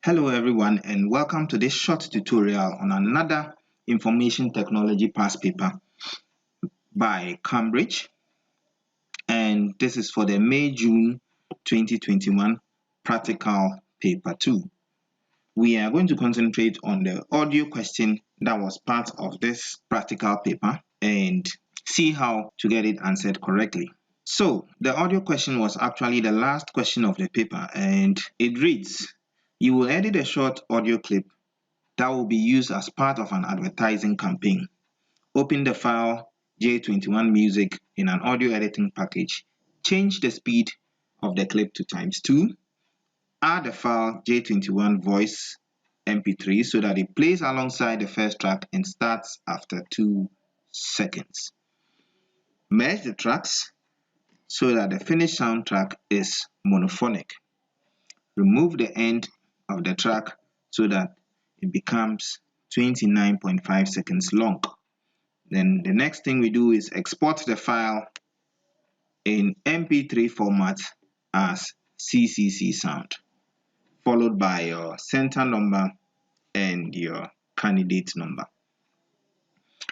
Hello everyone and welcome to this short tutorial on another information technology past paper by Cambridge, and this is for the May-June 2021 practical paper 2. We are going to concentrate on the audio question that was part of this practical paper and see how to get it answered correctly. So the audio question was actually the last question of the paper, and it reads: you will edit a short audio clip that will be used as part of an advertising campaign. Open the file J21 Music in an audio editing package. Change the speed of the clip to ×2. Add the file J21 Voice MP3 so that it plays alongside the first track and starts after 2 seconds. Merge the tracks so that the finished soundtrack is monophonic. Remove the end of the track so that it becomes 29.5 seconds long. Then the next thing we do is export the file in MP3 format as CCC sound, followed by your center number and your candidate number.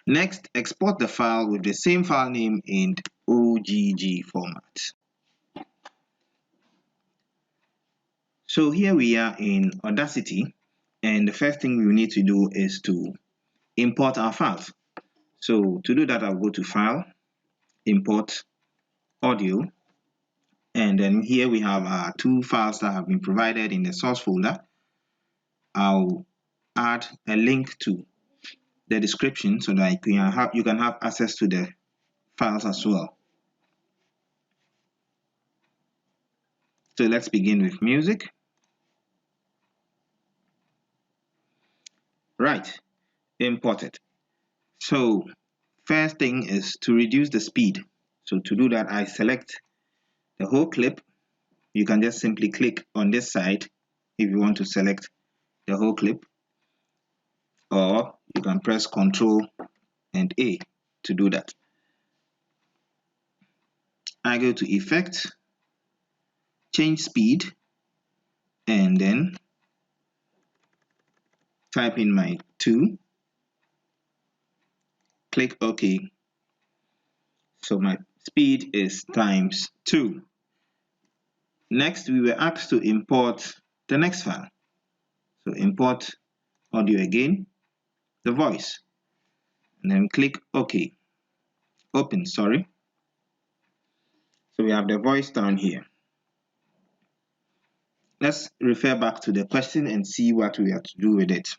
Next, export the file with the same file name in OGG format. So here we are in Audacity, and the first thing we need to do is to import our files. So to do that, I'll go to File, Import Audio, and then here we have our two files that have been provided in the source folder. I'll add a link to the description so that you can have access to the files as well. So let's begin with music. Right, import it. So first thing is to reduce the speed. So to do that, I select the whole clip. You can just simply click on this side if you want to select the whole clip, or you can press Ctrl and A to do that. I go to Effect, change speed, and then type in my 2, click OK. So my speed is ×2. Next, we were asked to import the next file. So import audio again, the voice, and then click OK. Open, sorry. So we have the voice down here. Let's refer back to the question and see what we have to do with it.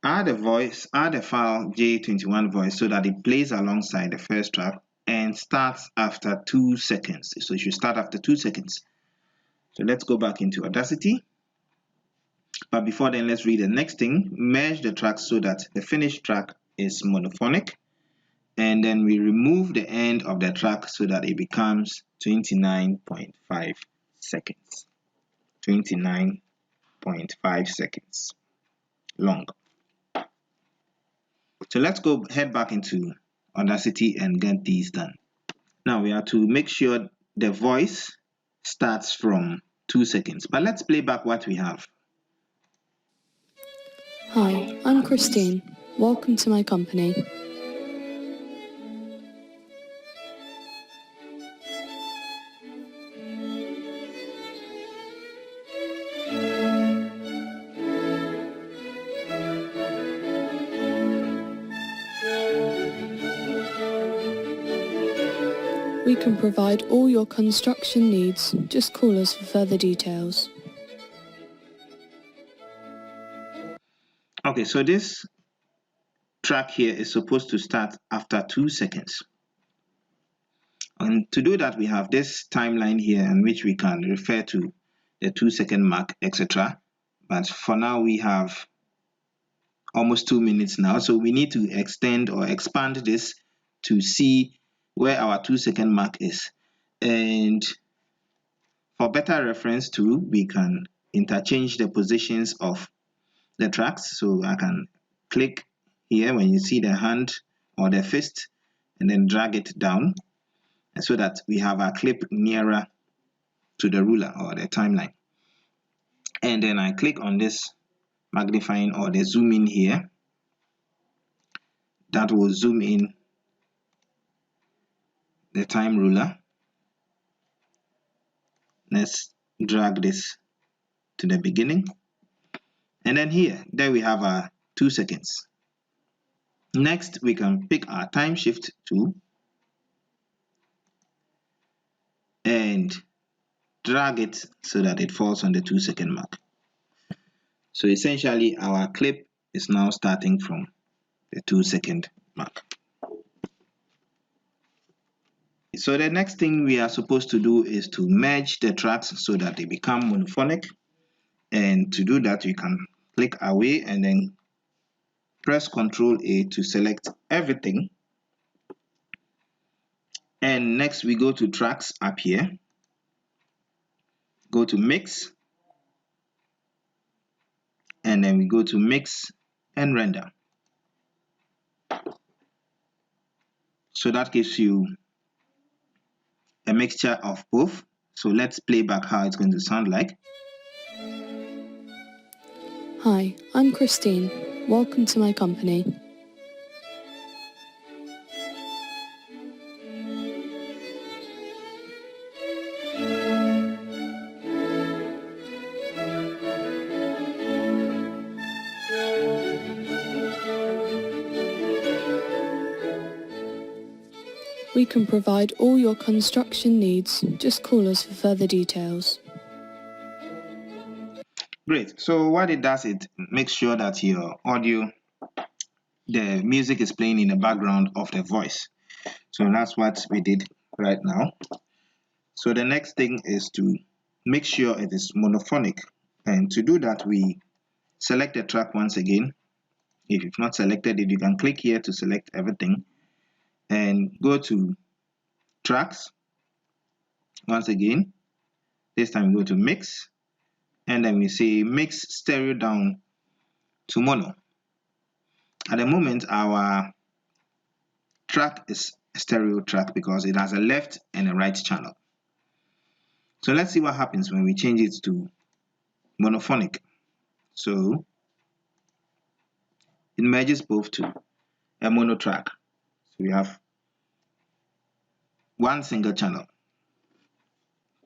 Add the file J21 voice so that it plays alongside the first track and starts after 2 seconds. So it should start after 2 seconds. So let's go back into Audacity. But before then, let's read the next thing. Merge the tracks so that the finished track is monophonic. And then we remove the end of the track so that it becomes 29.5 seconds. 29.5 seconds long. So let's head back into Audacity and get these done. Now we have to make sure the voice starts from 2 seconds. But let's play back what we have. Hi, I'm Christine. Welcome to my company. We can provide all your construction needs. Just call us for further details. Okay, so this track here is supposed to start after 2 seconds. And to do that, we have this timeline here in which we can refer to the 2-second mark, etc. But for now, we have almost 2 minutes now. So we need to extend or expand this to see where our 2-second mark is. And for better reference too, we can interchange the positions of the tracks. So I can click here when you see the hand or the fist and then drag it down so that we have our clip nearer to the ruler or the timeline. And then I click on this magnifying or the zoom in here. That will zoom in the time ruler. Let's drag this to the beginning. And then there we have our 2 seconds. Next, we can pick our time shift tool and drag it so that it falls on the 2 second mark. So essentially, our clip is now starting from the 2 second mark. So the next thing we are supposed to do is to merge the tracks so that they become monophonic. And to do that, you can click away and then press Ctrl A to select everything. And next we go to tracks up here, go to mix, and then we go to mix and render. So that gives you a mixture of both. So let's play back how it's going to sound like. Hi, I'm Christine. Welcome to my company. We can provide all your construction needs. Just call us for further details. Great. So what it does, it makes sure that your audio, the music is playing in the background of the voice. So that's what we did right now. So the next thing is to make sure it is monophonic. And to do that, we select the track once again. If you've not selected it, you can click here to select everything and go to tracks once again. This time we go to mix, and then we say mix stereo down to mono. At the moment, our track is a stereo track because it has a left and a right channel. So let's see what happens when we change it to monophonic. So it merges both to a mono track. So we have one single channel.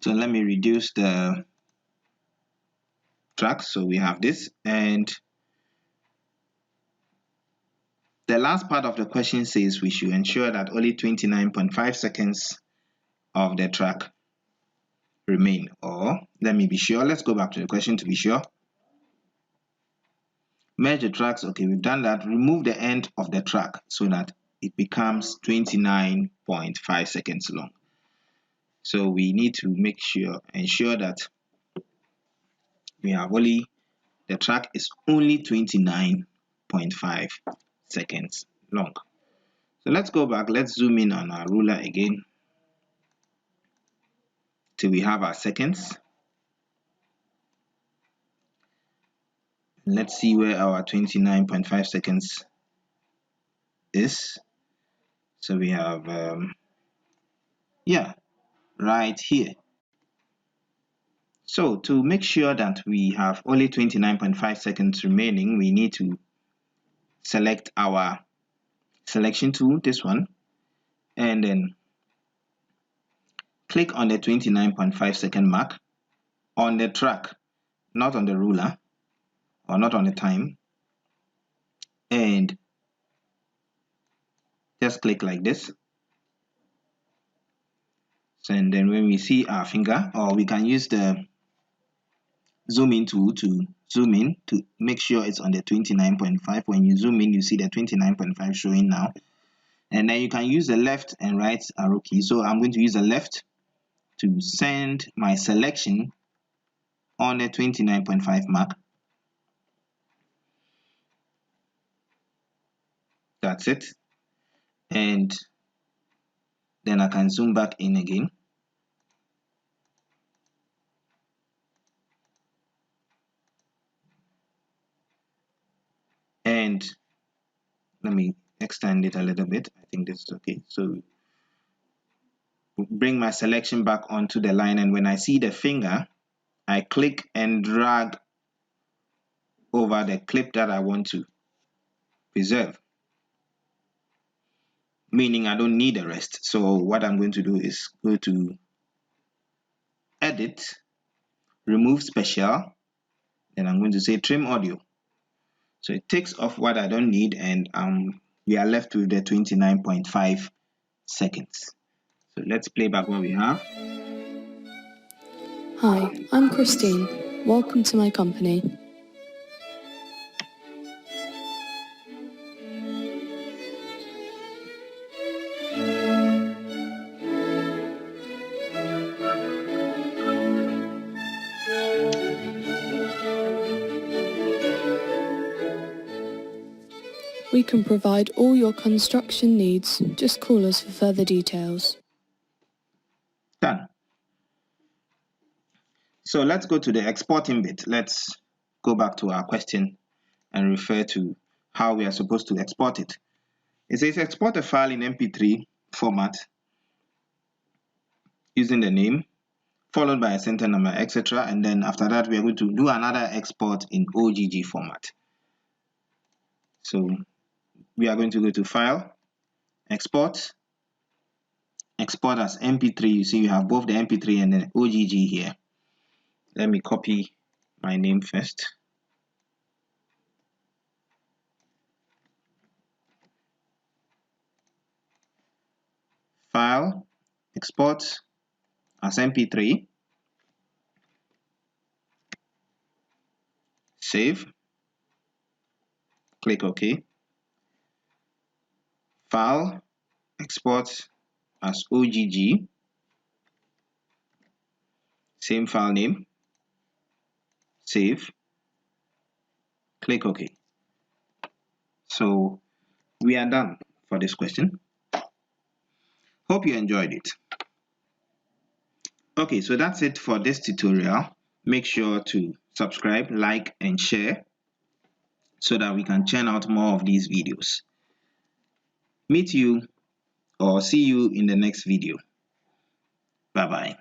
So let me reduce the tracks. So we have this, and the last part of the question says we should ensure that only 29.5 seconds of the track remain. Or let me be sure. Let's go back to the question to be sure. Merge the tracks. Okay, we've done that. Remove the end of the track so that it becomes 29.5 seconds long. So we need to ensure that we have only, the track is only 29.5 seconds long. So let's go back. Let's zoom in on our ruler again till we have our seconds. Let's see where our 29.5 seconds is. So we have right here. So to make sure that we have only 29.5 seconds remaining, we need to select our selection tool, this one, and then click on the 29.5 second mark on the track, not on the ruler or not on the time, and just click like this. So, and then when we see our finger, or we can use the zoom in tool to zoom in to make sure it's on the 29.5. When you zoom in, you see the 29.5 showing now. And then you can use the left and right arrow key. So I'm going to use the left to send my selection on the 29.5 mark. That's it. And then I can zoom back in again. And let me extend it a little bit. I think this is okay. So bring my selection back onto the line, and when I see the finger, I click and drag over the clip that I want to preserve, meaning I don't need the rest. So what I'm going to do is go to Edit, Remove Special, then I'm going to say Trim Audio. So it takes off what I don't need, and we are left with the 29.5 seconds. So let's play back what we have. Hi, I'm Christine. Welcome to my company. We can provide all your construction needs. Just call us for further details. Done. So let's go to the exporting bit. Let's go back to our question and refer to how we are supposed to export it. It says export a file in MP3 format using the name, followed by a center number, etc. And then after that, we are going to do another export in OGG format. So we are going to go to File, Export, Export as MP3. You see, you have both the MP3 and the OGG here. Let me copy my name first. File, Export as MP3. Save. Click OK. File, Export as OGG. Same file name. Save. Click OK. So we are done for this question. Hope you enjoyed it. Okay, so that's it for this tutorial. Make sure to subscribe, like, and share so that we can churn out more of these videos. Meet you or see you in the next video. Bye-bye.